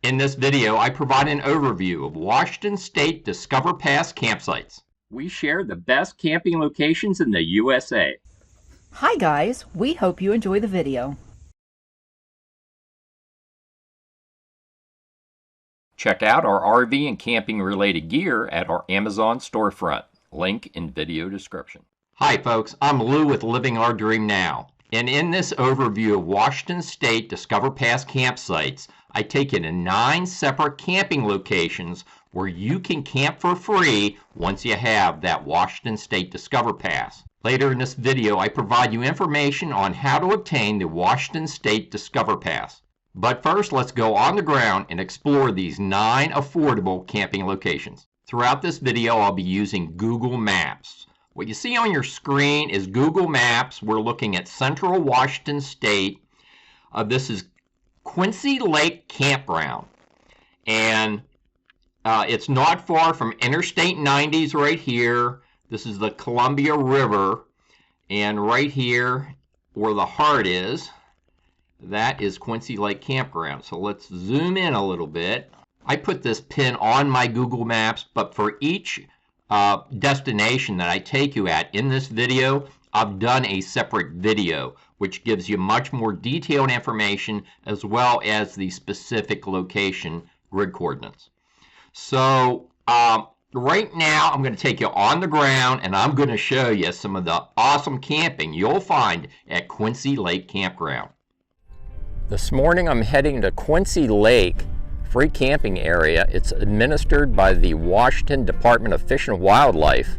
In this video, I provide an overview of Washington State Discover Pass campsites. We share the best camping locations in the USA. Hi guys, we hope you enjoy the video. Check out our RV and camping related gear at our Amazon storefront. Link in video description. Hi folks, I'm Lou with Living Our Dream Now. And in this overview of Washington State Discover Pass campsites, I take you to 9 separate camping locations where you can camp for free once you have that Washington State Discover Pass. Later in this video, I provide you information on how to obtain the Washington State Discover Pass. But first, let's go on the ground and explore these 9 affordable camping locations. Throughout this video, I'll be using Google Maps. What you see on your screen is Google Maps. We're looking at Central Washington State. This is Quincy Lake Campground. And it's not far from Interstate 90s right here. This is the Columbia River. And right here, where the heart is, that is Quincy Lake Campground. So let's zoom in a little bit. I put this pin on my Google Maps, but for each destination that I take you at in this video, I've done a separate video which gives you much more detailed information as well as the specific location grid coordinates. So right now I'm going to take you on the ground and I'm going to show you some of the awesome camping you'll find at Quincy Lake Campground. This morning I'm heading to Quincy Lake free camping area. It's administered by the Washington Department of Fish and Wildlife.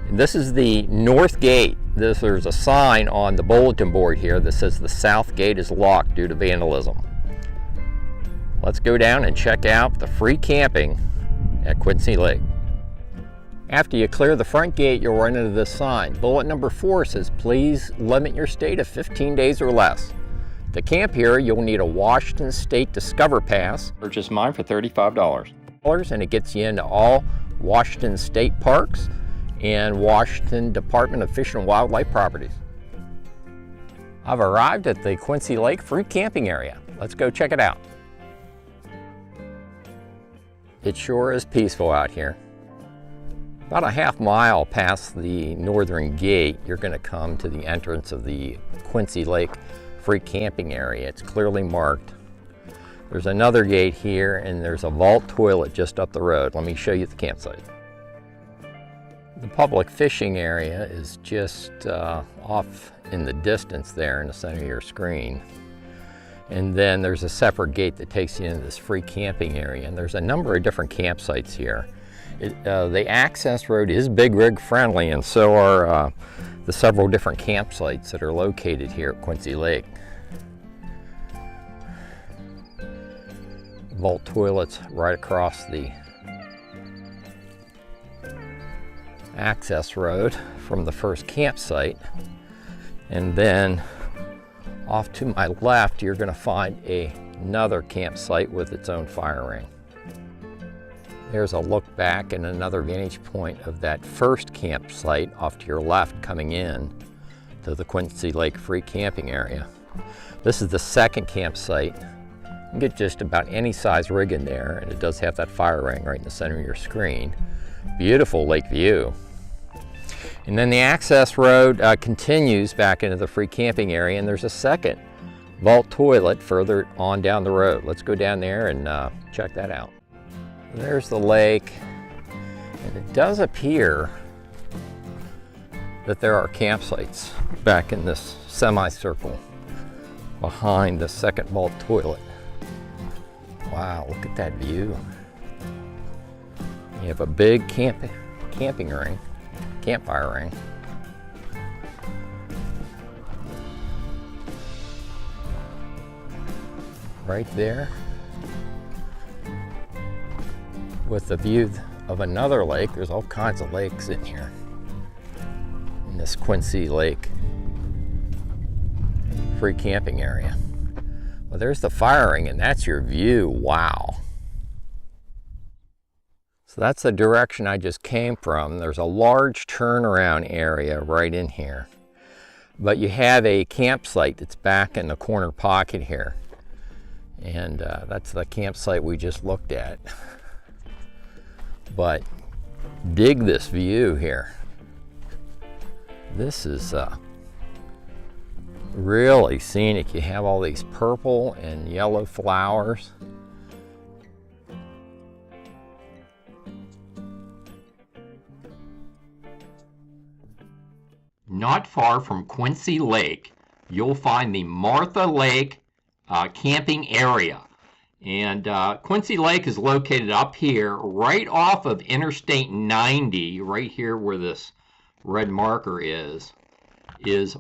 And this is the north gate. There's a sign on the bulletin board here that says the south gate is locked due to vandalism. Let's go down and check out the free camping at Quincy Lake. After you clear the front gate, you'll run into this sign. Bullet number 4 says, please limit your stay to 15 days or less. To camp here, you'll need a Washington State Discover Pass. Purchase mine for $35. And it gets you into all Washington State parks and Washington Department of Fish and Wildlife properties. I've arrived at the Quincy Lake free camping area. Let's go check it out. It sure is peaceful out here. About a half mile past the northern gate, you're going to come to the entrance of the Quincy Lake free camping area. It's clearly marked. There's another gate here and there's a vault toilet just up the road. Let me show you the campsite. The public fishing area is just off in the distance there in the center of your screen. And then there's a separate gate that takes you into this free camping area. And there's a number of different campsites here. The access road is big rig friendly, and so are the several different campsites that are located here at Quincy Lake. Vault toilets right across the access road from the first campsite. And then off to my left, you're going to find another campsite with its own fire ring. There's a look back and another vantage point of that first campsite off to your left coming in to the Quincy Lake free camping area. This is the second campsite. You can get just about any size rig in there, and it does have that fire ring right in the center of your screen. Beautiful lake view. And then the access road continues back into the free camping area, and there's a second vault toilet further on down the road. Let's go down there and check that out. There's the lake, and it does appear that there are campsites back in this semicircle behind the second vault toilet. Wow, look at that view. You have a big camping ring, campfire ring. Right there, with the view of another lake. There's all kinds of lakes in here in this Quincy Lake free camping area. Well, there's the fire ring, and that's your view. Wow. So that's the direction I just came from. There's a large turnaround area right in here. But you have a campsite that's back in the corner pocket here. And that's the campsite we just looked at. But dig this view here. This is really scenic. You have all these purple and yellow flowers. Not far from Quincy Lake, you'll find the Martha Lake camping area. And Quincy Lake is located up here, right off of Interstate 90, right here where this red marker is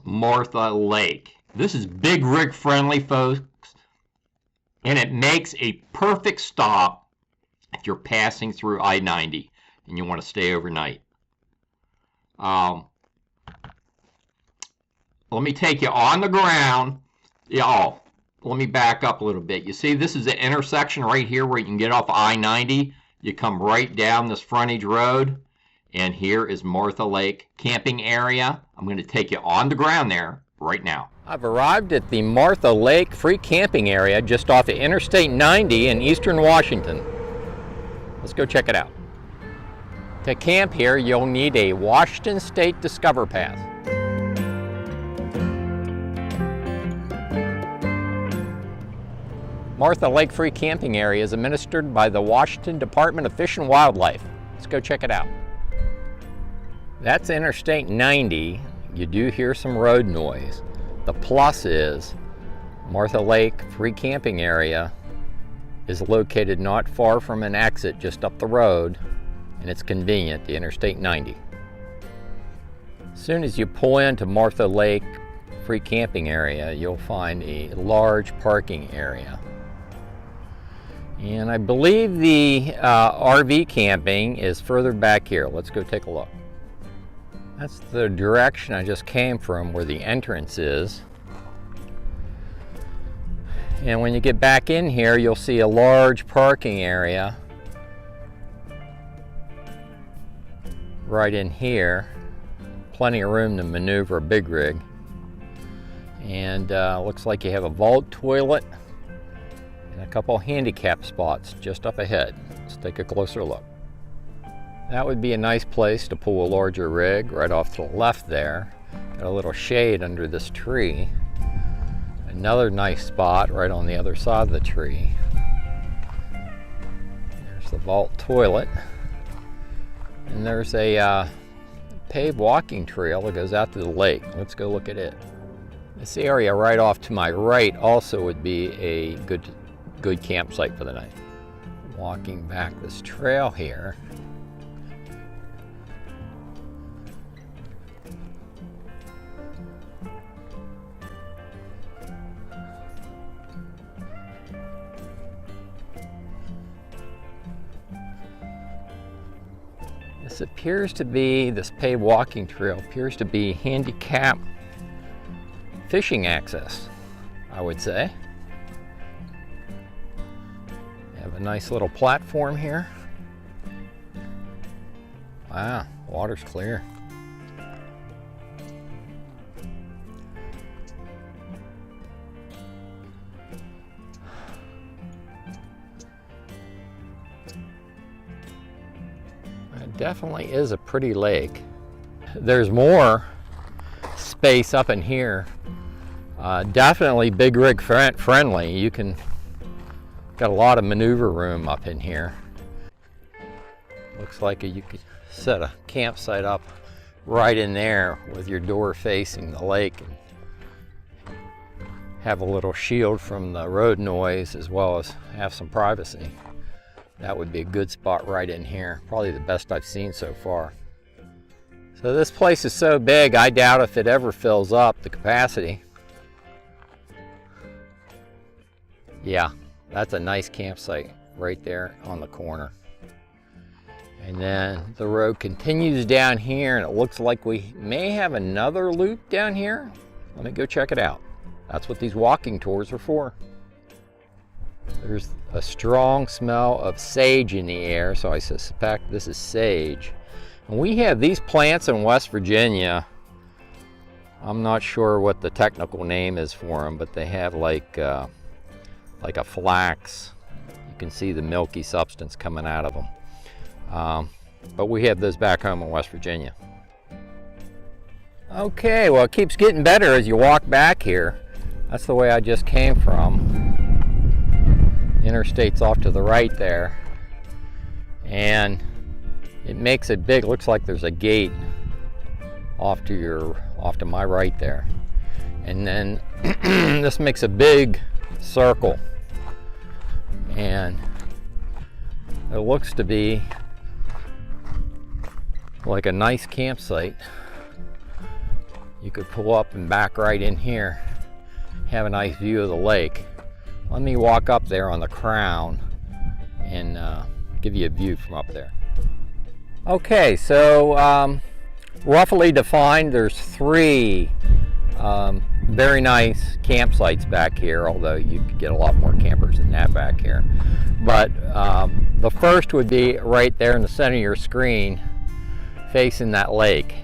Martha Lake. This is big rig friendly, folks, and it makes a perfect stop if you're passing through I-90 and you want to stay overnight. Let me take you on the ground. Let me back up a little bit. You see, this is the intersection right here where you can get off I-90. You come right down this frontage road, and here is Martha Lake camping area. I'm going to take you on the ground there right now. I've arrived at the Martha Lake free camping area just off of Interstate 90 in eastern Washington. Let's go check it out. To camp here, you'll need a Washington State Discover Pass. Martha Lake Free Camping Area is administered by the Washington Department of Fish and Wildlife. Let's go check it out. That's Interstate 90. You do hear some road noise. The plus is Martha Lake Free Camping Area is located not far from an exit just up the road, and it's convenient to Interstate 90. As soon as you pull into Martha Lake Free Camping Area, you'll find a large parking area. And I believe the RV camping is further back here. Let's go take a look. That's the direction I just came from, where the entrance is. And when you get back in here, you'll see a large parking area right in here. Plenty of room to maneuver a big rig. And looks like you have a vault toilet and a couple handicap spots just up ahead. Let's take a closer look. That would be a nice place to pull a larger rig right off to the left there. Got a little shade under this tree. Another nice spot right on the other side of the tree. There's the vault toilet. And there's a paved walking trail that goes out to the lake. Let's go look at it. This area right off to my right also would be a good campsite for the night. Walking back this trail here. This paved walking trail appears to be handicap fishing access, I would say. You have a nice little platform here. Wow, water's clear. It definitely is a pretty lake. There's more space up in here. Definitely big rig friendly. You can got a lot of maneuver room up in here. Looks like you could set a campsite up right in there with your door facing the lake and have a little shield from the road noise as well as have some privacy. That would be a good spot right in here. Probably the best I've seen so far. So this place is so big, I doubt if it ever fills up the capacity. Yeah, that's a nice campsite right there on the corner. And then the road continues down here, and it looks like we may have another loop down here. Let me go check it out. That's what these walking tours are for. There's a strong smell of sage in the air, so I suspect this is sage. And we have these plants in West Virginia. I'm not sure what the technical name is for them, but they have like like a flax. You can see the milky substance coming out of them. But we have those back home in West Virginia. Okay, well, it keeps getting better as you walk back here. That's the way I just came from. Interstate's off to the right there. And it makes it big. Looks like there's a gate off to my right there. And then this makes a big circle. And it looks to be like a nice campsite. You could pull up and back right in here, have a nice view of the lake. Let me walk up there on the crown and give you a view from up there. Okay, so roughly defined, there's 3 very nice campsites back here, although you could get a lot more campers than that back here. But the first would be right there in the center of your screen, facing that lake.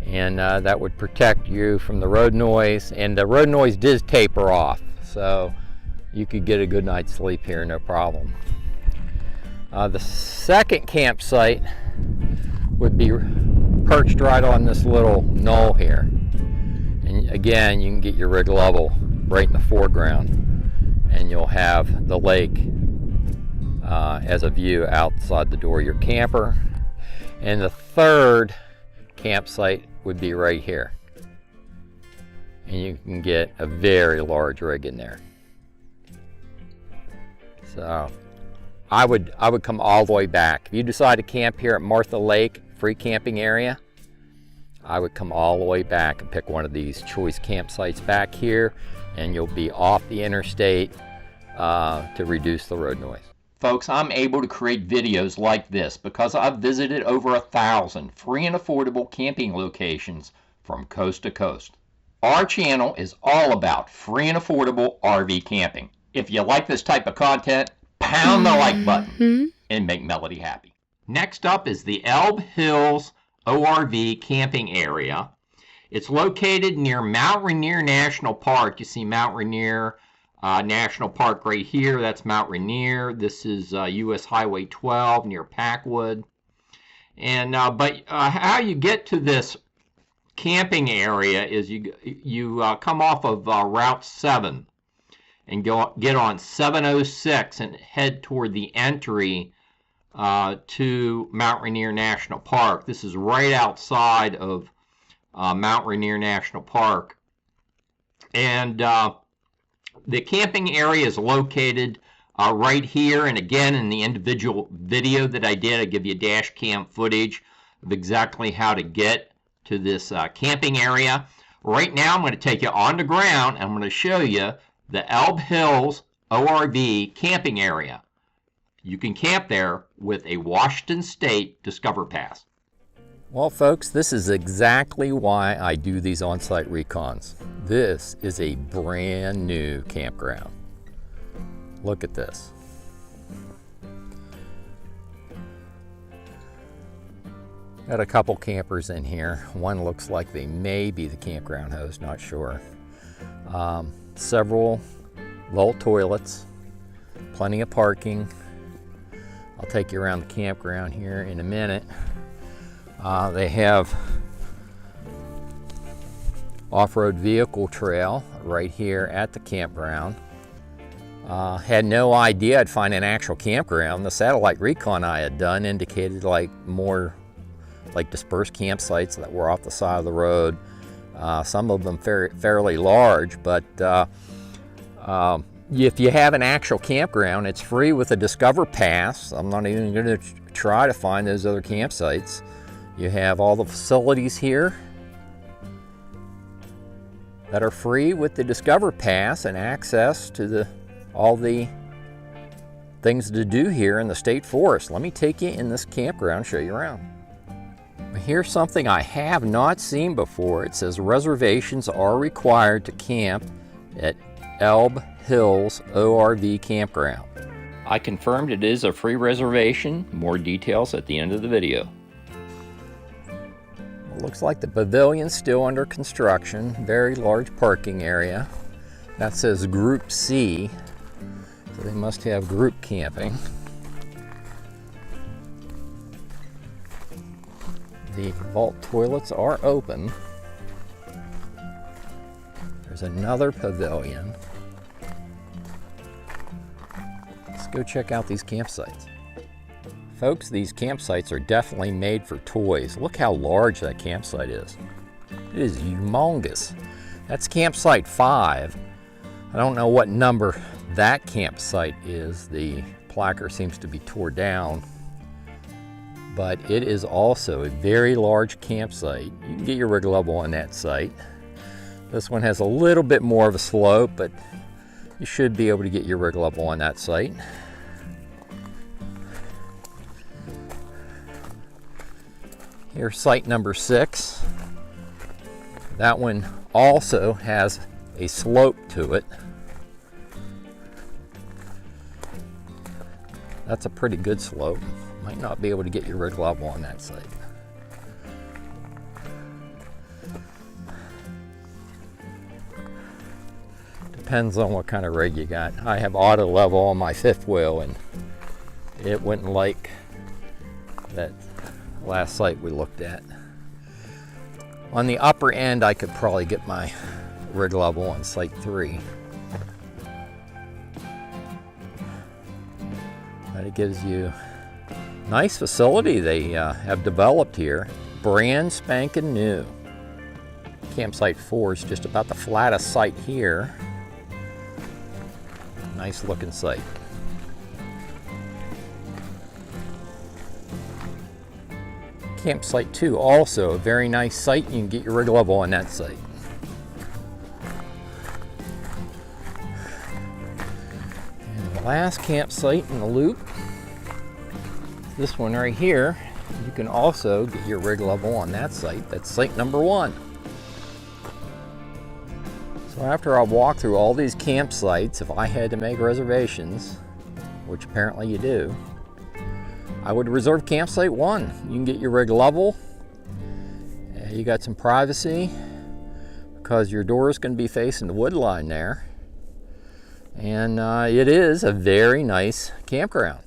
And that would protect you from the road noise, and the road noise does taper off, so you could get a good night's sleep here, no problem. The second campsite would be perched right on this little knoll here, and again you can get your rig level right in the foreground, and you'll have the lake as a view outside the door of your camper. And the third campsite would be right here, and you can get a very large rig in there. So I would come all the way back. If you decide to camp here at Martha Lake free camping area, I would come all the way back and pick one of these choice campsites back here, and you'll be off the interstate to reduce the road noise. Folks, I'm able to create videos like this because I've visited over 1,000 free and affordable camping locations from coast to coast. Our channel is all about free and affordable RV camping. If you like this type of content, pound the like button and make Melody happy. Next up is the Elb Hills ORV camping area. It's located near Mount Rainier National Park. You see Mount Rainier National Park right here. That's Mount Rainier. This is US Highway 12 near Packwood. And but how you get to this camping area is you come off of Route 7 and get on 706 and head toward the entry to Mount Rainier National Park. This is right outside of Mount Rainier National Park. And the camping area is located right here, and again in the individual video that I did, I give you dash cam footage of exactly how to get to this camping area. Right now I'm going to take you on the ground and I'm going to show you the Elb Hills ORV camping area. You can camp there with a Washington State Discover Pass. Well, folks, this is exactly why I do these on-site recons. This is a brand new campground. Look at this. Got a couple campers in here. One looks like they may be the campground host, not sure. Several vault toilets, plenty of parking. I'll take you around the campground here in a minute. They have off-road vehicle trail right here at the campground. Had no idea I'd find an actual campground. The satellite recon I had done indicated more like dispersed campsites that were off the side of the road. Some of them fairly large, but if you have an actual campground, it's free with a Discover Pass. I'm not even going to try to find those other campsites. You have all the facilities here that are free with the Discover Pass and access to all the things to do here in the state forest. Let me take you in this campground, show you around. Here's something I have not seen before. It says reservations are required to camp at Elb Hills ORV Campground. I confirmed it is a free reservation. More details at the end of the video. It looks like the pavilion's still under construction. Very large parking area. That says Group C. So they must have group camping. The vault toilets are open. There's another pavilion. Let's go check out these campsites. Folks, these campsites are definitely made for toys. Look how large that campsite is. It is humongous. That's campsite 5. I don't know what number that campsite is. The placard seems to be tore down. But it is also a very large campsite. You can get your rig level on that site. This one has a little bit more of a slope, but you should be able to get your rig level on that site. Here's site number 6. That one also has a slope to it. That's a pretty good slope. Might not be able to get your rig level on that site. Depends on what kind of rig you got. I have auto level on my 5th wheel, and it wouldn't like that last site we looked at. On the upper end, I could probably get my rig level on site 3. But it gives you nice facility they have developed here. Brand spanking new. Campsite 4 is just about the flattest site here. Nice looking site. Campsite 2, also a very nice site. You can get your rig level on that site. And the last campsite in the loop, this one right here, you can also get your rig level on that site. That's site number 1. So after I walk through all these campsites, if I had to make reservations, which apparently you do, I would reserve campsite 1. You can get your rig level. You got some privacy because your door is going to be facing the wood line there. And it is a very nice campground.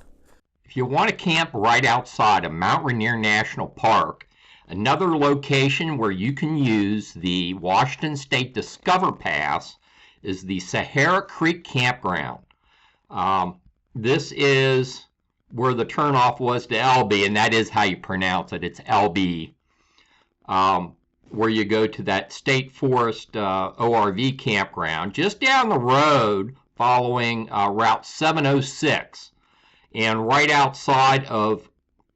If you want to camp right outside of Mount Rainier National Park, another location where you can use the Washington State Discover Pass is the Sahara Creek Campground. This is where the turnoff was to LB, and that is how you pronounce it. It's LB, where you go to that State Forest ORV campground just down the road following Route 706. And right outside of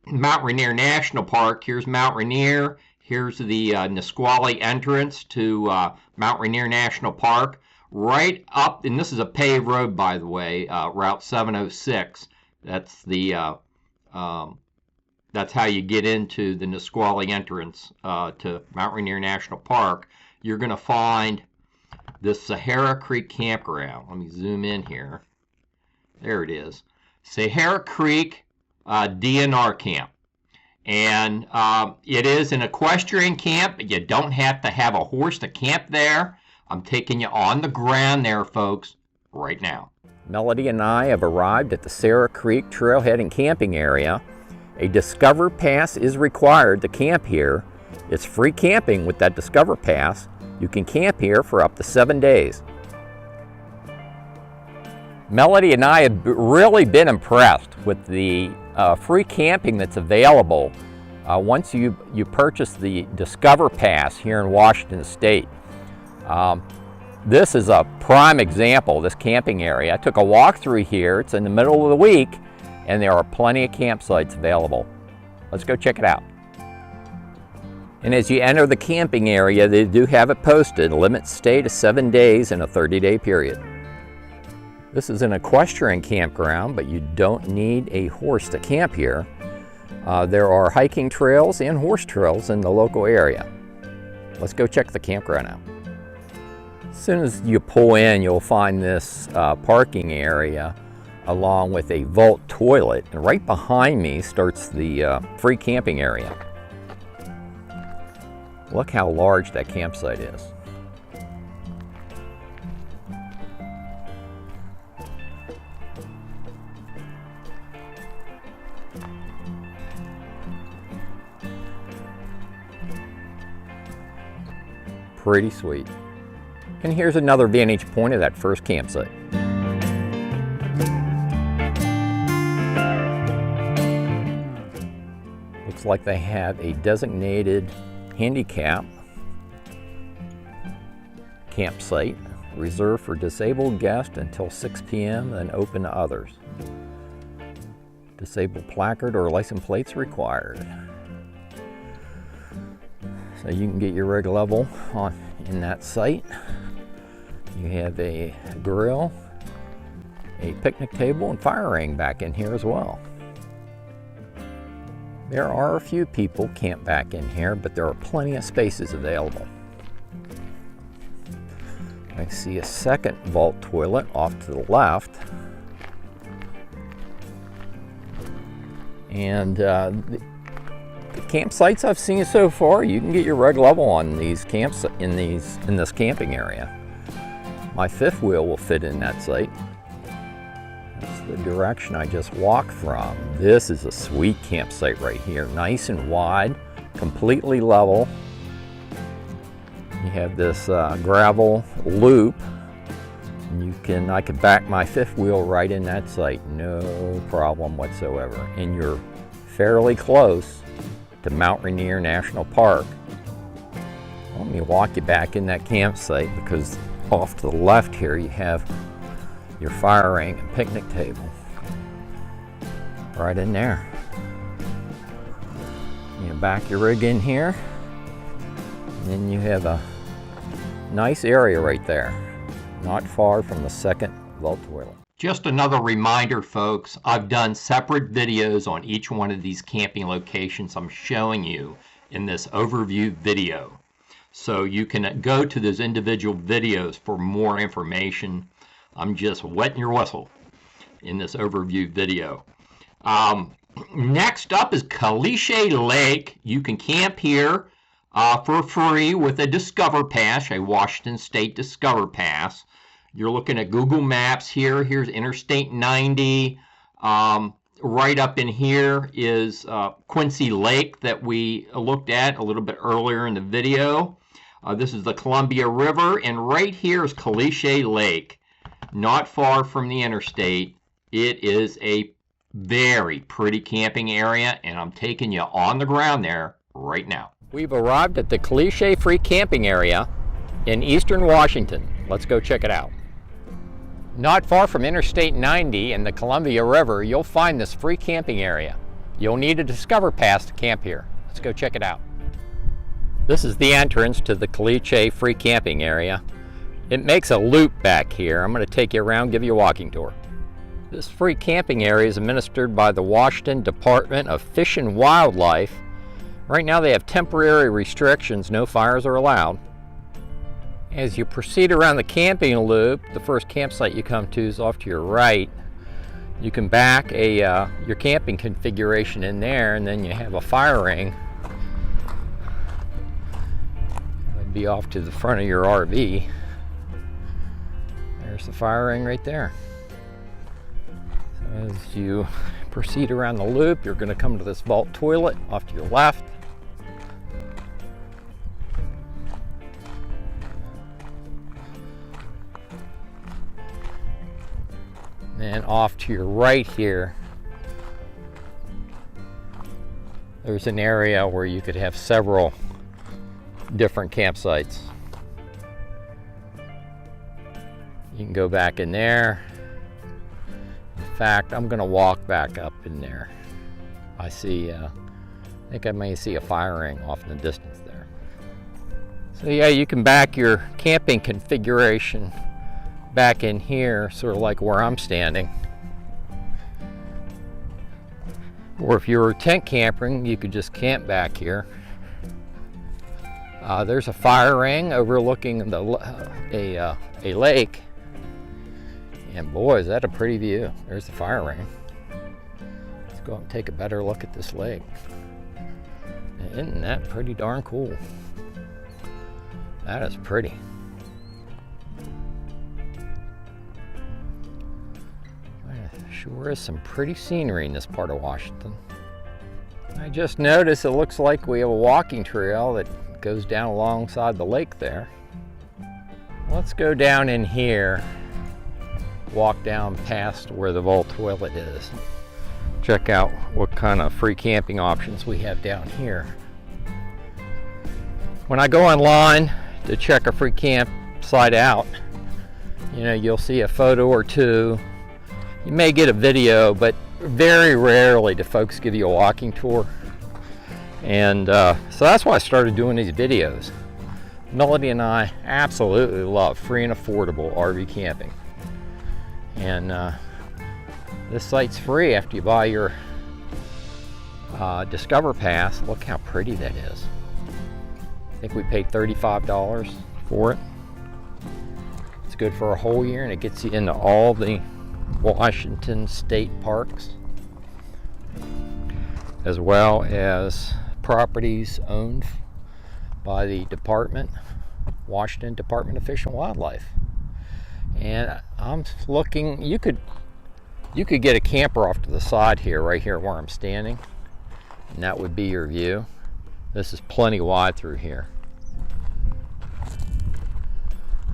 Mount Rainier National Park, here's Mount Rainier, here's the Nisqually entrance to Mount Rainier National Park. Right up, and this is a paved road, by the way, Route 706. That's the that's how you get into the Nisqually entrance to Mount Rainier National Park. You're going to find this Sahara Creek Campground. Let me zoom in here. There it is. Sahara Creek DNR Camp. And it is an equestrian camp. You don't have to have a horse to camp there. I'm taking you on the ground there, folks, right now. Melody and I have arrived at the Sahara Creek Trailhead and Camping Area. A Discover Pass is required to camp here. It's free camping with that Discover Pass. You can camp here for up to 7 days. Melody and I have really been impressed with the free camping that's available once you purchase the Discover Pass here in Washington State. This is a prime example, this camping area. I took a walk through here. It's in the middle of the week, and there are plenty of campsites available. Let's go check it out. And as you enter the camping area, they do have it posted, limit stay to 7 days in a 30-day period. This is an equestrian campground, but you don't need a horse to camp here. There are hiking trails and horse trails in the local area. Let's go check the campground out. As soon as you pull in, you'll find this parking area along with a vault toilet. And right behind me starts the free camping area. Look how large that campsite is. Pretty sweet. And here's another vantage point of that first campsite. Looks like they have a designated handicap campsite reserved for disabled guests until 6 p.m. and open to others. Disabled placard or license plates required. So you can get your rig level in that site. You have a grill, a picnic table, and fire ring back in here as well. There are a few people camped back in here, but there are plenty of spaces available. I see a second vault toilet off to the left. And the campsites I've seen so far, you can get your rig level on these camps in this camping area. My fifth wheel will fit in that site. That's the direction I just walked from. This is a sweet campsite right here, nice and wide, completely level. You have this gravel loop. And I could back my fifth wheel right in that site, no problem whatsoever. And you're fairly close to Mount Rainier National Park. Let me walk you back in that campsite, because off to the left here you have your fire ring and picnic table right in there. You back your rig in here, and then you have a nice area right there, not far from the second vault toilet. Just another reminder, folks, I've done separate videos on each one of these camping locations I'm showing you in this overview video. So you can go to those individual videos for more information. I'm just wetting your whistle in this overview video. Next up is Kalishe Lake. You can camp here for free with a Discover Pass, a Washington State Discover Pass. You're looking at Google Maps here. Here's Interstate 90. Right up in here is Quincy Lake that we looked at a little bit earlier in the video. This is the Columbia River, and right here is Kalishe Lake, not far from the interstate. It is a very pretty camping area, and I'm taking you on the ground there right now. We've arrived at the Kalishe Free Camping Area in eastern Washington. Let's go check it out. Not far from Interstate 90 and the Columbia River, you'll find this free camping area. You'll need a Discover Pass to camp here. Let's go check it out. This is the entrance to the Kalishe Free Camping Area. It makes a loop back here. I'm going to take you around, give you a walking tour. This free camping area is administered by the Washington Department of Fish and Wildlife. Right now they have temporary restrictions, no fires are allowed. As you proceed around the camping loop, the first campsite you come to is off to your right. You can back your camping configuration in there, and then you have a fire ring. It'd be off to the front of your RV. There's the fire ring right there. So as you proceed around the loop, you're going to come to this vault toilet off to your left. And off to your right here, there's an area where you could have several different campsites. You can go back in there. In fact, I'm going to walk back up in there. I think I may see a fire ring off in the distance there. So yeah, you can back your camping configuration back in here, sort of like where I'm standing. Or if you were tent camping, you could just camp back here. There's a fire ring overlooking a lake. And boy, is that a pretty view. There's the fire ring. Let's go and take a better look at this lake. Isn't that pretty darn cool? That is pretty. Sure is some pretty scenery in this part of Washington. I just noticed it looks like we have a walking trail that goes down alongside the lake there. Let's go down in here, walk down past where the vault toilet is. Check out what kind of free camping options we have down here. When I go online to check a free campsite out, you know, you'll see a photo or two. You may get a video, but very rarely do folks give you a walking tour. And so that's why I started doing these videos. Melody and I absolutely love free and affordable RV camping. And this site's free after you buy your Discover Pass. Look how pretty that is. I think we paid $35 for it. It's good for a whole year, and it gets you into all the Washington state parks, as well as properties owned by the Washington Department of Fish and Wildlife. And I'm looking, you could get a camper off to the side here, right here where I'm standing, and that would be your view. This is plenty wide through here.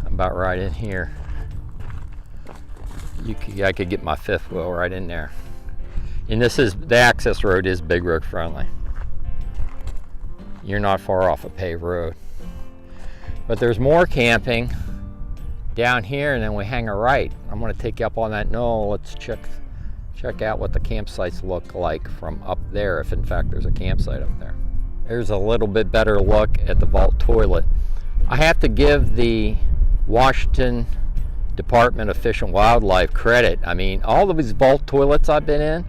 About right in here. I could get my fifth wheel right in there. And the access road is big road friendly. You're not far off a paved road. But there's more camping down here, and then we hang a right. I'm going to take you up on that knoll. Let's check out what the campsites look like from up there, if in fact there's a campsite up there. There's a little bit better look at the vault toilet. I have to give the Washington Department of Fish and Wildlife credit. I mean, all of these vault toilets I've been in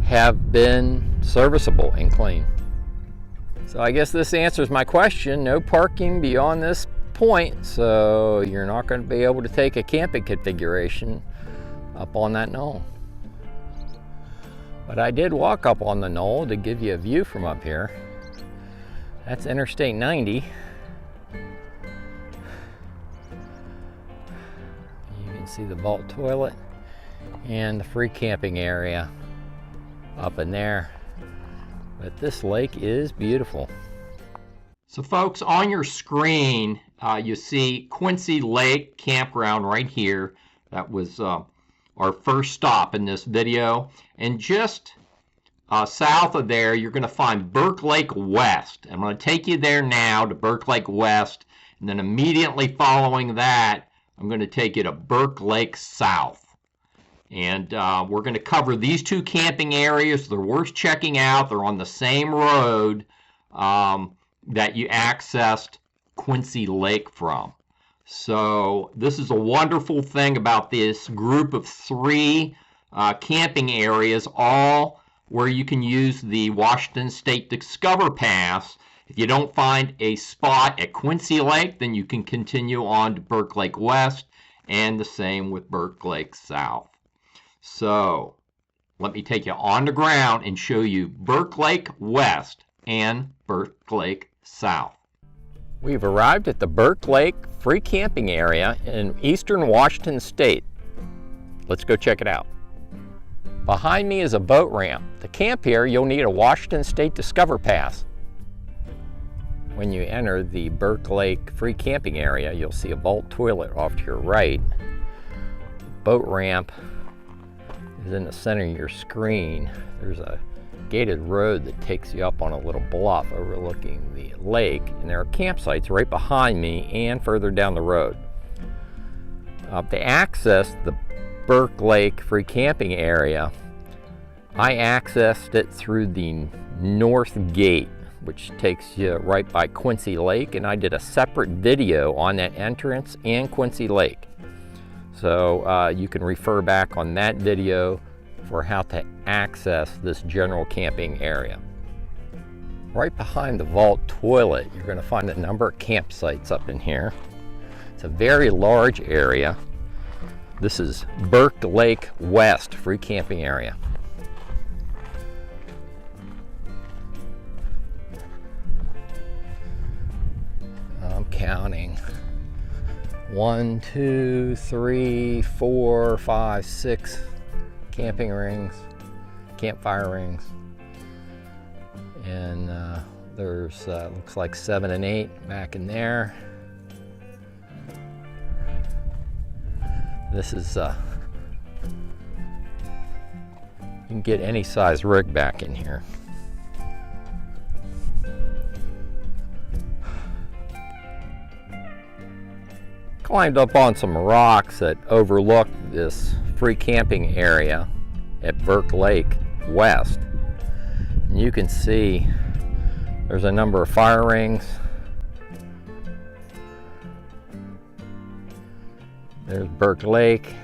have been serviceable and clean. So I guess this answers my question. No parking beyond this point, so you're not going to be able to take a camping configuration up on that knoll. But I did walk up on the knoll to give you a view from up here. That's Interstate 90. You can see the vault toilet and the free camping area up in there. But this lake is beautiful. So folks, on your screen, you see Quincy Lake Campground right here. That was our first stop in this video. And just south of there, you're going to find Burke Lake West. I'm going to take you there now to Burke Lake West, and then immediately following that, I'm going to take you to Burke Lake South. And we're going to cover these two camping areas. They're worth checking out. They're on the same road that you accessed Quincy Lake from. So this is a wonderful thing about this group of three camping areas, all where you can use the Washington State Discover Pass. If you don't find a spot at Quincy Lake, then you can continue on to Burke Lake West, and the same with Burke Lake South. So let me take you on the ground and show you Burke Lake West and Burke Lake South. We've arrived at the Burke Lake free camping area in eastern Washington state. Let's go check it out. Behind me is a boat ramp. To camp here, you'll need a Washington State Discover Pass. When you enter the Burke Lake free camping area, you'll see a vault toilet off to your right. The boat ramp is in the center of your screen. There's a gated road that takes you up on a little bluff overlooking the lake, and there are campsites right behind me and further down the road. To access the Burke Lake free camping area, I accessed it through the north gate, which takes you right by Quincy Lake, and I did a separate video on that entrance and Quincy Lake. So you can refer back on that video for how to access this general camping area. Right behind the vault toilet, you're going to find a number of campsites up in here. It's a very large area. This is Burke Lake West free camping area. I'm counting 1, 2, 3, 4, 5, 6 camping rings, campfire rings, and There's looks like 7 and 8 back in there. This is you can get any size rig back in here. Climbed up on some rocks that overlook this free camping area at Burke Lake West. And you can see there's a number of fire rings. There's Burke Lake,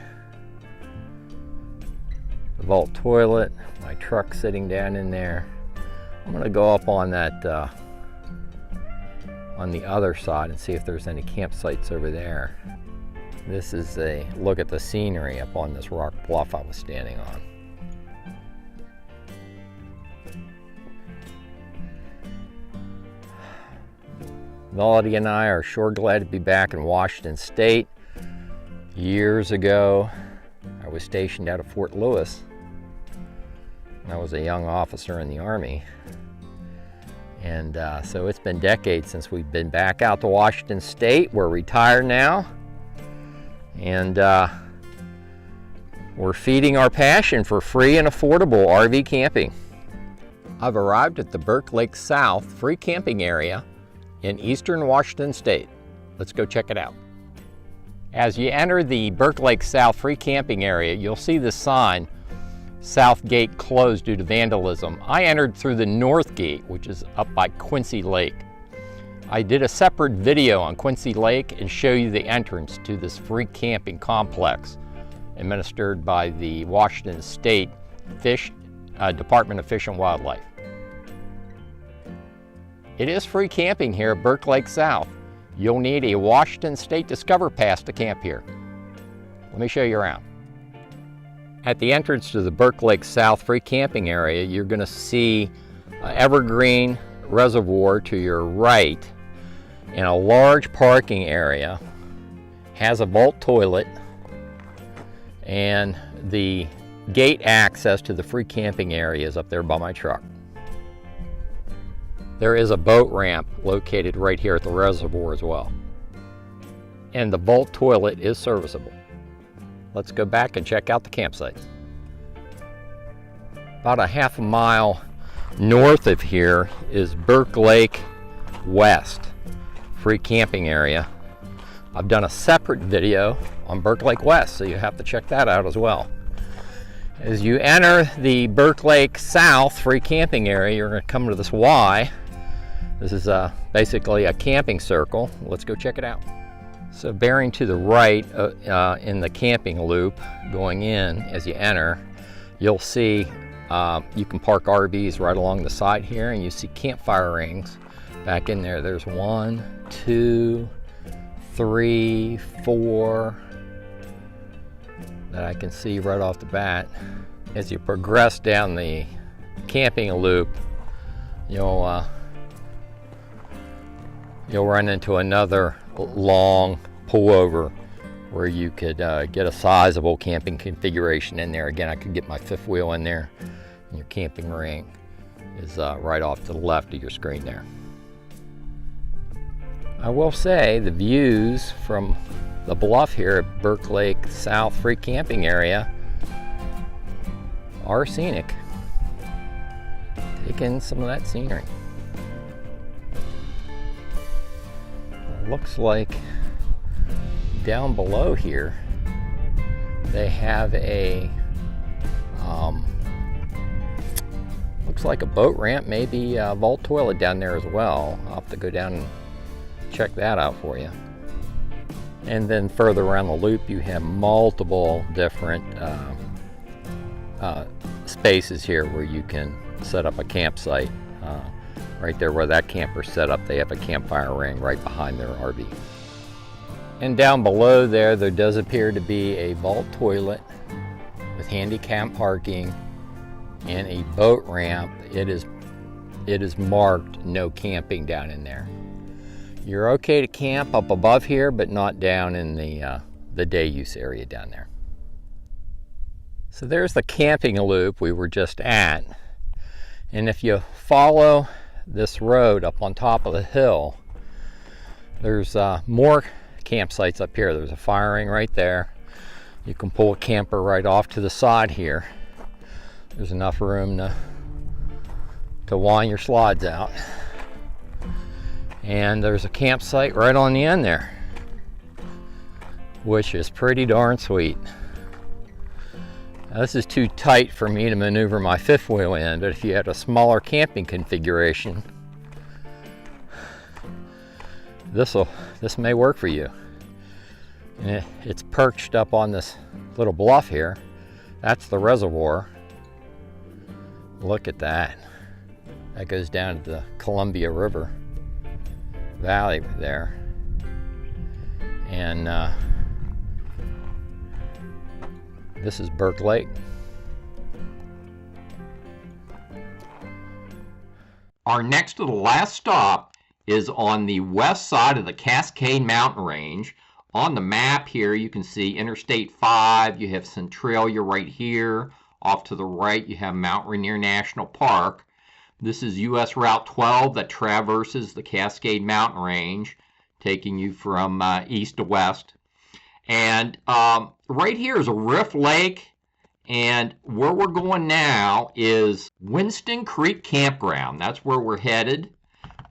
the vault toilet, my truck sitting down in there. I'm gonna go up on that on the other side and see if there's any campsites over there. This is a look at the scenery up on this rock bluff I was standing on. Melody and I are sure glad to be back in Washington State. Years ago, I was stationed out of Fort Lewis. I was a young officer in the Army. And so it's been decades since we've been back out to Washington State. We're retired now. And we're feeding our passion for free and affordable RV camping. I've arrived at the Burke Lake South free camping area in eastern Washington State. Let's go check it out. As you enter the Burke Lake South free camping area, you'll see the sign, South Gate closed due to vandalism. I entered through the North Gate, which is up by Quincy Lake. I did a separate video on Quincy Lake and show you the entrance to this free camping complex administered by the Washington State Department of Fish and Wildlife. It is free camping here at Burke Lake South. You'll need a Washington State Discover Pass to camp here. Let me show you around. At the entrance to the Burke Lake South free camping area, you're going to see Evergreen Reservoir to your right, and a large parking area. Has a vault toilet, and the gate access to the free camping area is up there by my truck. There is a boat ramp located right here at the reservoir as well. And the vault toilet is serviceable. Let's go back and check out the campsites. About a half a mile north of here is Burke Lake West free camping area. I've done a separate video on Burke Lake West, so you have to check that out as well. As you enter the Burke Lake South free camping area, you're going to come to this Y. This is basically a camping circle. Let's go check it out. So bearing to the right in the camping loop going in as you enter, you'll see you can park RVs right along the side here, and you see campfire rings back in there. There's 1, 2, 3, 4 that I can see right off the bat. As you progress down the camping loop, you'll run into another long pullover where you could get a sizable camping configuration in there. Again, I could get my fifth wheel in there, and your camping ring is right off to the left of your screen there. I will say the views from the bluff here at Burke Lake South free camping area are scenic. Take in some of that scenery. It looks like down below here they have a looks like a boat ramp, maybe a vault toilet down there as well. I'll have to go down and check that out for you. And then further around the loop you have multiple different spaces here where you can set up a campsite. Right there where that camper's set up, they have a campfire ring right behind their RV. And down below there does appear to be a vault toilet with handicap parking and a boat ramp. It is marked no camping down in there. You're okay to camp up above here, but not down in the day use area down there. So there's the camping loop we were just at. And if you follow this road up on top of the hill, there's more campsites up here. There's a fire ring right there. You can pull a camper right off to the side here. There's enough room to wind your slides out. And there's a campsite right on the end there, which is pretty darn sweet. Now, this is too tight for me to maneuver my fifth wheel in, but if you had a smaller camping configuration, this may work for you. And it's perched up on this little bluff here. That's the reservoir. Look at that. That goes down to the Columbia River Valley there. And this is Burke Lake. Our next to the last stop is on the west side of the Cascade Mountain Range. On the map here, you can see Interstate 5, you have Centralia right here. Off to the right, you have Mount Rainier National Park. This is US Route 12 that traverses the Cascade Mountain Range, taking you from east to west. And right here is a Riff Lake, and where we're going now is Winston Creek Campground. That's where we're headed.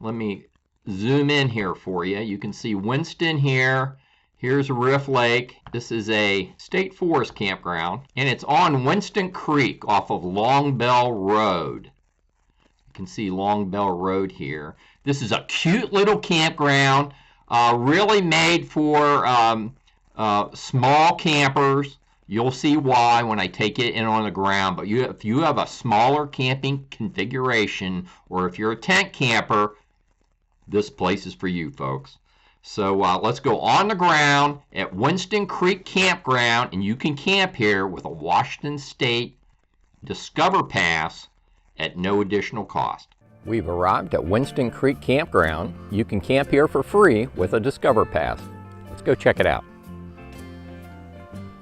Let me zoom in here for you. You can see Winston here. Here's Riff Lake. This is a state forest campground, and it's on Winston Creek off of Long Bell Road. You can see Long Bell Road here. This is a cute little campground, really made for small campers. You'll see why when I take it in on the ground, but if you have a smaller camping configuration, or if you're a tent camper, this place is for you, folks. So let's go on the ground at Winston Creek Campground, and you can camp here with a Washington State Discover Pass at no additional cost. We've arrived at Winston Creek Campground. You can camp here for free with a Discover Pass. Let's go check it out.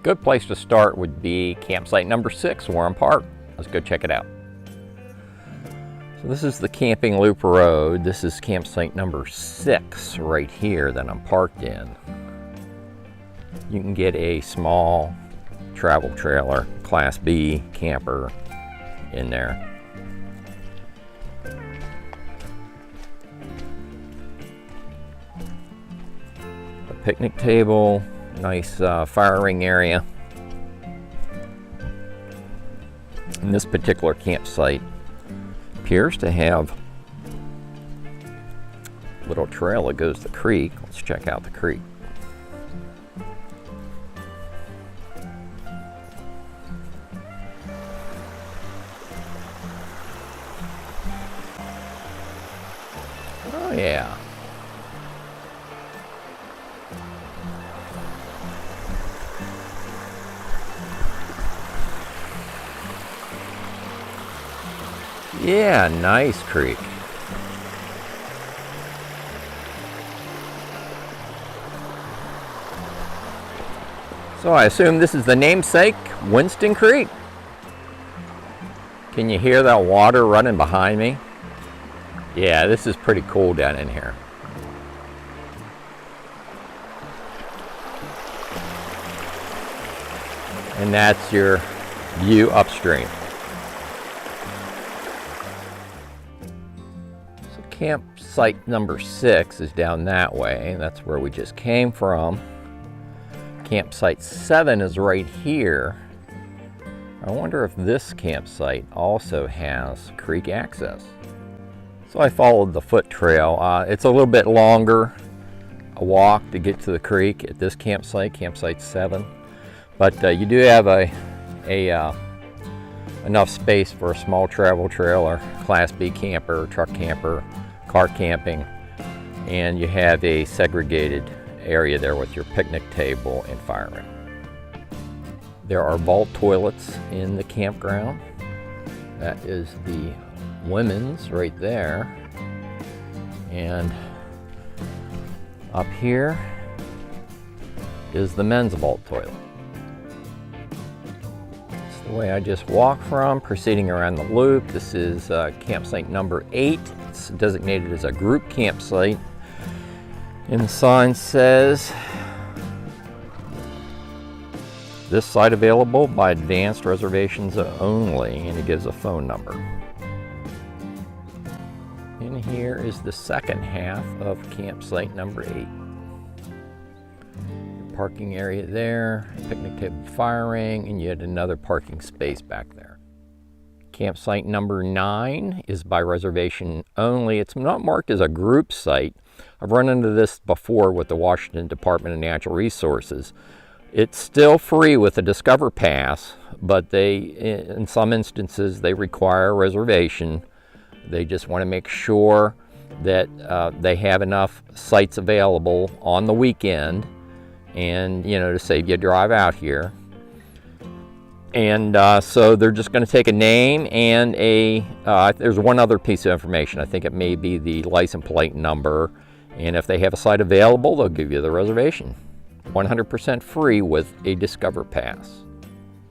Good place to start would be campsite number 6, Warren Park. Let's go check it out. So this is the Camping Loop Road. This is campsite number 6 right here that I'm parked in. You can get a small travel trailer, Class B camper in there. A picnic table, nice fire ring area. And this particular campsite appears to have a little trail that goes to the creek. Let's check out the creek. Oh yeah. Yeah, nice creek. So I assume this is the namesake, Winston Creek. Can you hear that water running behind me? Yeah, this is pretty cool down in here. And that's your view upstream. Campsite number 6 is down that way. That's where we just came from. Campsite 7 is right here. I wonder if this campsite also has creek access. So I followed the foot trail. It's a little bit longer a walk to get to the creek at this campsite, campsite 7. But you do have enough space for a small travel trailer, Class B camper, truck camper, car camping, and you have a segregated area there with your picnic table and fire ring. There are vault toilets in the campground. That is the women's right there. And up here is the men's vault toilet. It's the way I just walked from, proceeding around the loop. This is campsite number 8. It's designated as a group campsite. And the sign says, this site available by advanced reservations only, and it gives a phone number. And here is the second half of campsite number 8. Parking area there, picnic table, fire ring, and yet another parking space back there. Campsite number 9 is by reservation only. It's not marked as a group site. I've run into this before with the Washington Department of Natural Resources. It's still free with a Discover Pass, but in some instances, they require a reservation. They just want to make sure that they have enough sites available on the weekend, and to save you a drive out here. And so they're just going to take a name and there's one other piece of information. I think it may be the license plate number, and if they have a site available, they'll give you the reservation. 100% free with a Discover Pass.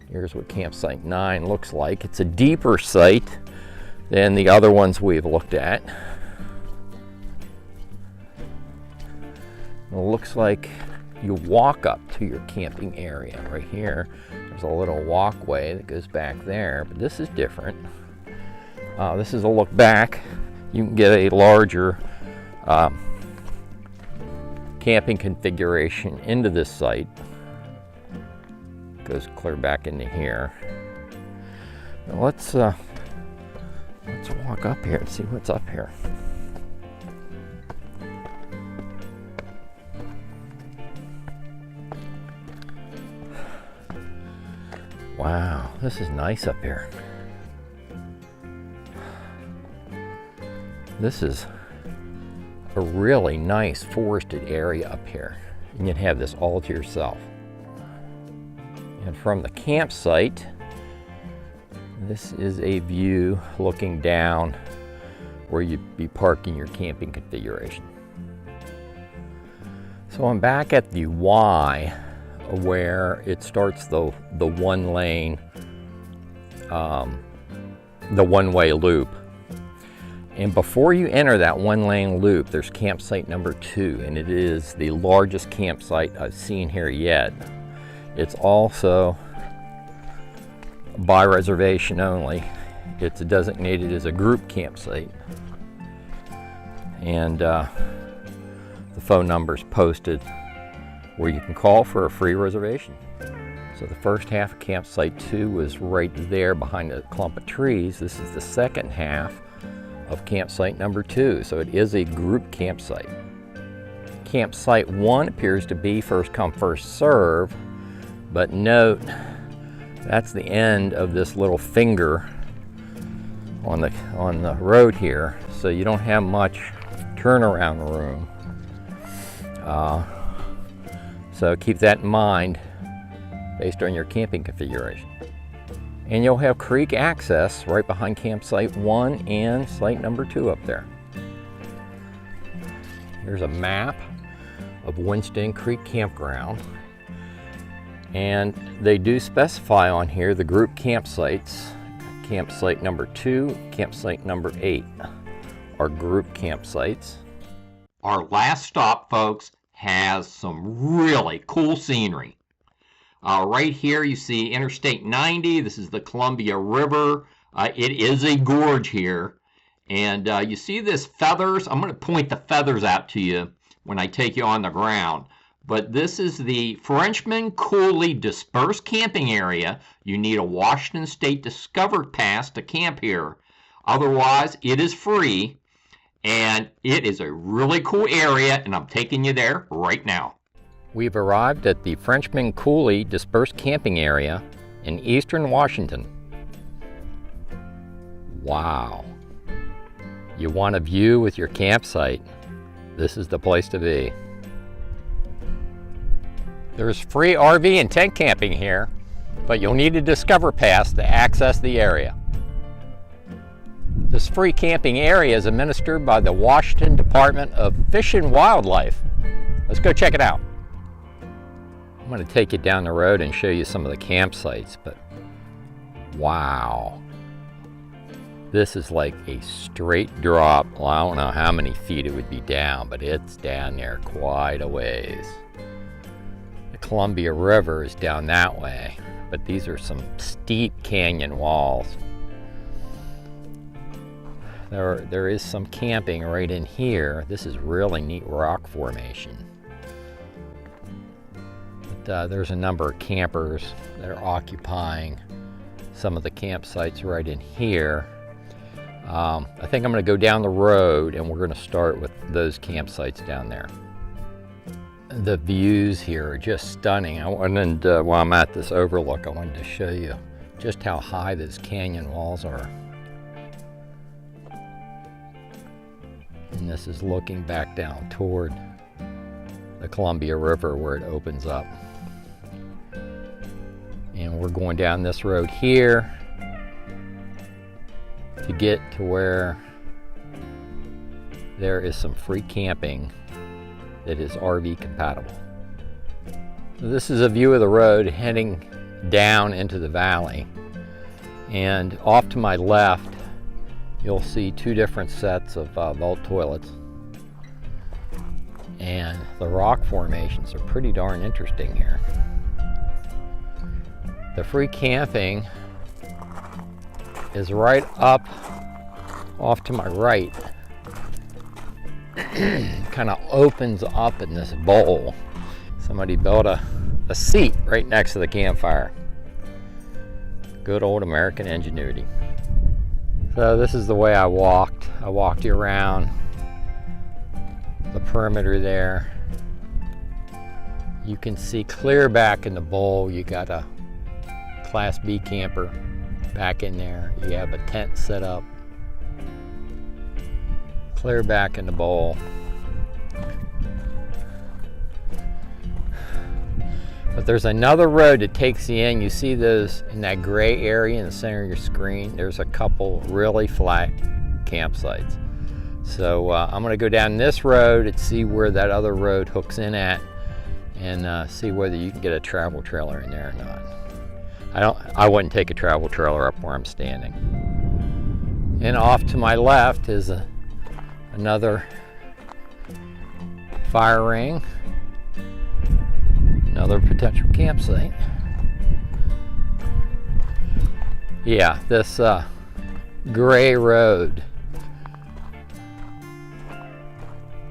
Here's what campsite 9 looks like. It's a deeper site than the other ones we've looked at. It looks like you walk up to your camping area right here. There's a little walkway that goes back there, but this is different. This is a look back. You can get a larger camping configuration into this site. Goes clear back into here. Now let's walk up here and see what's up here. Wow, this is nice up here. This is a really nice forested area up here. You can have this all to yourself. And from the campsite, this is a view looking down where you'd be parking your camping configuration. So I'm back at the Y, where it starts the one lane, the one-way loop. And before you enter that one-lane loop, there's campsite number 2, and it is the largest campsite I've seen here yet. It's also by reservation only. It's designated as a group campsite, and the phone number's posted where you can call for a free reservation. So the first half of campsite 2 was right there behind a clump of trees. This is the second half of campsite number 2, so it is a group campsite. Campsite 1 appears to be first come, first serve, but note that's the end of this little finger on the road here, so you don't have much turnaround room. So keep that in mind based on your camping configuration. And you'll have creek access right behind campsite 1 and site number 2 up there. Here's a map of Winston Creek Campground. And they do specify on here the group campsites. Campsite number 2, campsite number 8 are group campsites. Our last stop, folks, has some really cool scenery. Right here you see Interstate 90. This is the Columbia River. It is a gorge here. And you see this feathers. I'm going to point the feathers out to you when I take you on the ground. But this is the Frenchman Coulee Dispersed Camping Area. You need a Washington State Discover Pass to camp here. Otherwise, it is free. And it is a really cool area, and I'm taking you there right now. We've arrived at the Frenchman Coulee Dispersed Camping Area in eastern Washington. Wow. You want a view with your campsite? This is the place to be. There's free RV and tent camping here, but you'll need a Discover Pass to access the area. This free camping area is administered by the Washington Department of Fish and Wildlife. Let's go check it out. I'm going to take you down the road and show you some of the campsites, but Wow. This is like a straight drop. Well, I don't know how many feet it would be down, but it's down there quite a ways. The Columbia River is down that way, but these are some steep canyon walls. There is some camping right in here. This is really neat rock formation. But, there's a number of campers that are occupying some of the campsites right in here. I think I'm going to go down the road and we're going to start with those campsites down there. The views here are just stunning. And while I'm at this overlook, I wanted to show you just how high those canyon walls are. And this is looking back down toward the Columbia River where it opens up. And we're going down this road here to get to where there is some free camping that is RV compatible. So this is a view of the road heading down into the valley. And off to my left, you'll see two different sets of vault toilets. And the rock formations are pretty darn interesting here. The free camping is right up off to my right. Kind of opens up in this bowl. Somebody built a seat right next to the campfire. Good old American ingenuity. So this is the way I walked. I walked you around the perimeter there. You can see clear back in the bowl. You got a Class B camper back in there. You have a tent set up. Clear back in the bowl. But there's another road that takes you in. You see those in that gray area in the center of your screen. There's a couple really flat campsites. So I'm going to go down this road and see where that other road hooks in at, and see whether you can get a travel trailer in there or not. I wouldn't take a travel trailer up where I'm standing. And off to my left is another fire ring, another potential campsite. Yeah, this gray road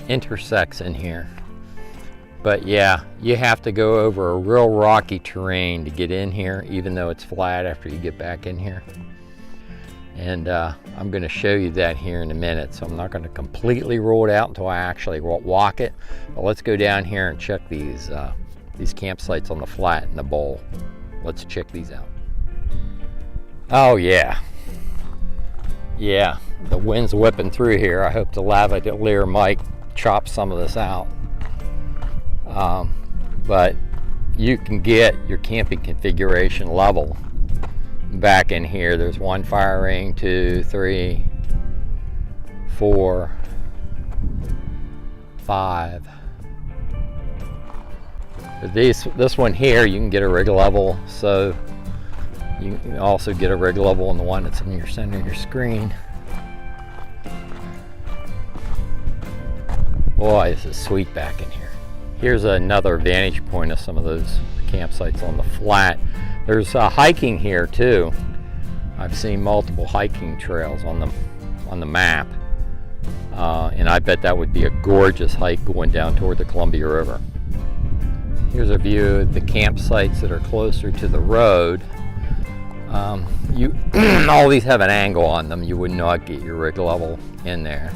intersects in here. But yeah, you have to go over a real rocky terrain to get in here, even though it's flat after you get back in here. And I'm going to show you that here in a minute, so I'm not going to completely rule it out until I actually walk it. But let's go down here and check these campsites on the flat in the bowl. Let's check these out. Oh yeah. Yeah, the wind's whipping through here. I hope the lavalier mic chops some of this out. But you can get your camping configuration level back in here. There's one fire ring, 2, 3, 4, 5. This one here, you can get a rig level, so you can also get a rig level on the one that's in your center of your screen. Boy, this is sweet back in here. Here's another vantage point of some of those campsites on the flat. There's hiking here too. I've seen multiple hiking trails on the map, and I bet that would be a gorgeous hike going down toward the Columbia River. Here's a view of the campsites that are closer to the road. All these have an angle on them. You would not get your rig level in there,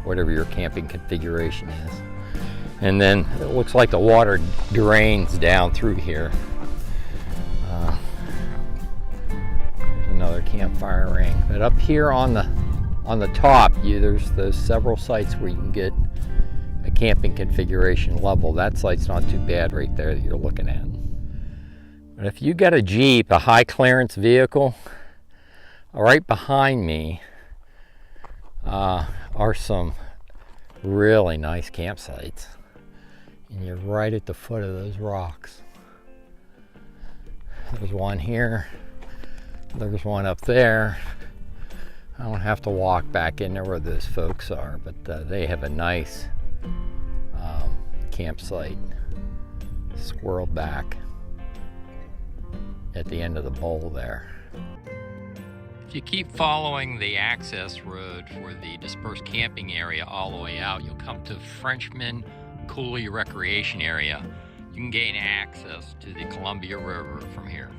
whatever your camping configuration is. And then it looks like the water drains down through here. There's another campfire ring. But up here on the top, there's those several sites where you can get a camping configuration level. That site's not too bad right there that you're looking at. But if you got a Jeep, a high clearance vehicle, right behind me are some really nice campsites. And you're right at the foot of those rocks. There's one here. There's one up there. I don't have to walk back in there where those folks are, but they have a nice campsite squirreled back at the end of the bowl there. If you keep following the access road for the dispersed camping area all the way out, you'll come to Frenchman Coulee Recreation Area. You can gain access to the Columbia River from here.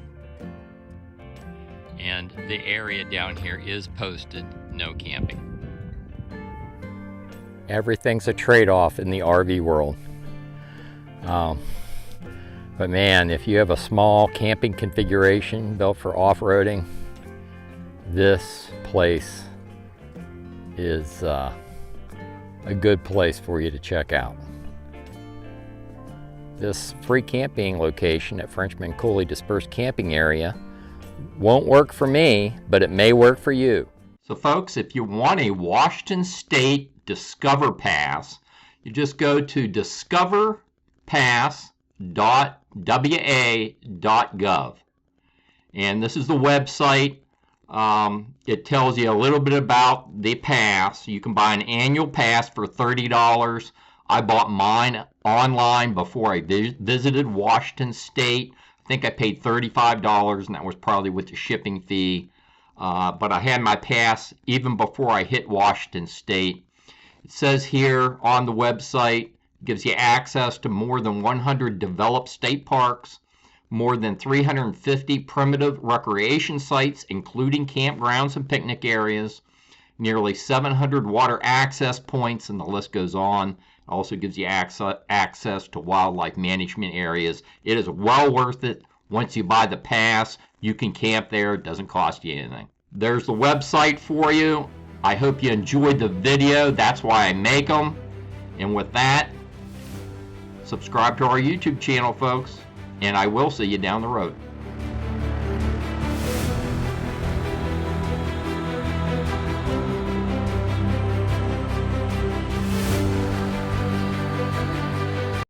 And the area down here is posted no camping. Everything's a trade-off in the RV world. But man, if you have a small camping configuration built for off-roading, this place is a good place for you to check out. This free camping location at Frenchman Coulee Dispersed Camping Area won't work for me, but it may work for you. So folks, if you want a Washington State Discover Pass, you just go to discoverpass.wa.gov. And this is the website. It tells you a little bit about the pass. You can buy an annual pass for $30. I bought mine online before I visited Washington State. I think I paid $35, and that was probably with the shipping fee. But I had my pass even before I hit Washington State. It says here on the website, gives you access to more than 100 developed state parks, more than 350 primitive recreation sites, including campgrounds and picnic areas, nearly 700 water access points, and the list goes on. It also gives you access to wildlife management areas. It is well worth it. Once you buy the pass, you can camp there. It doesn't cost you anything. There's the website for you. I hope you enjoyed the video. That's why I make them. And with that, subscribe to our YouTube channel, folks, and I will see you down the road.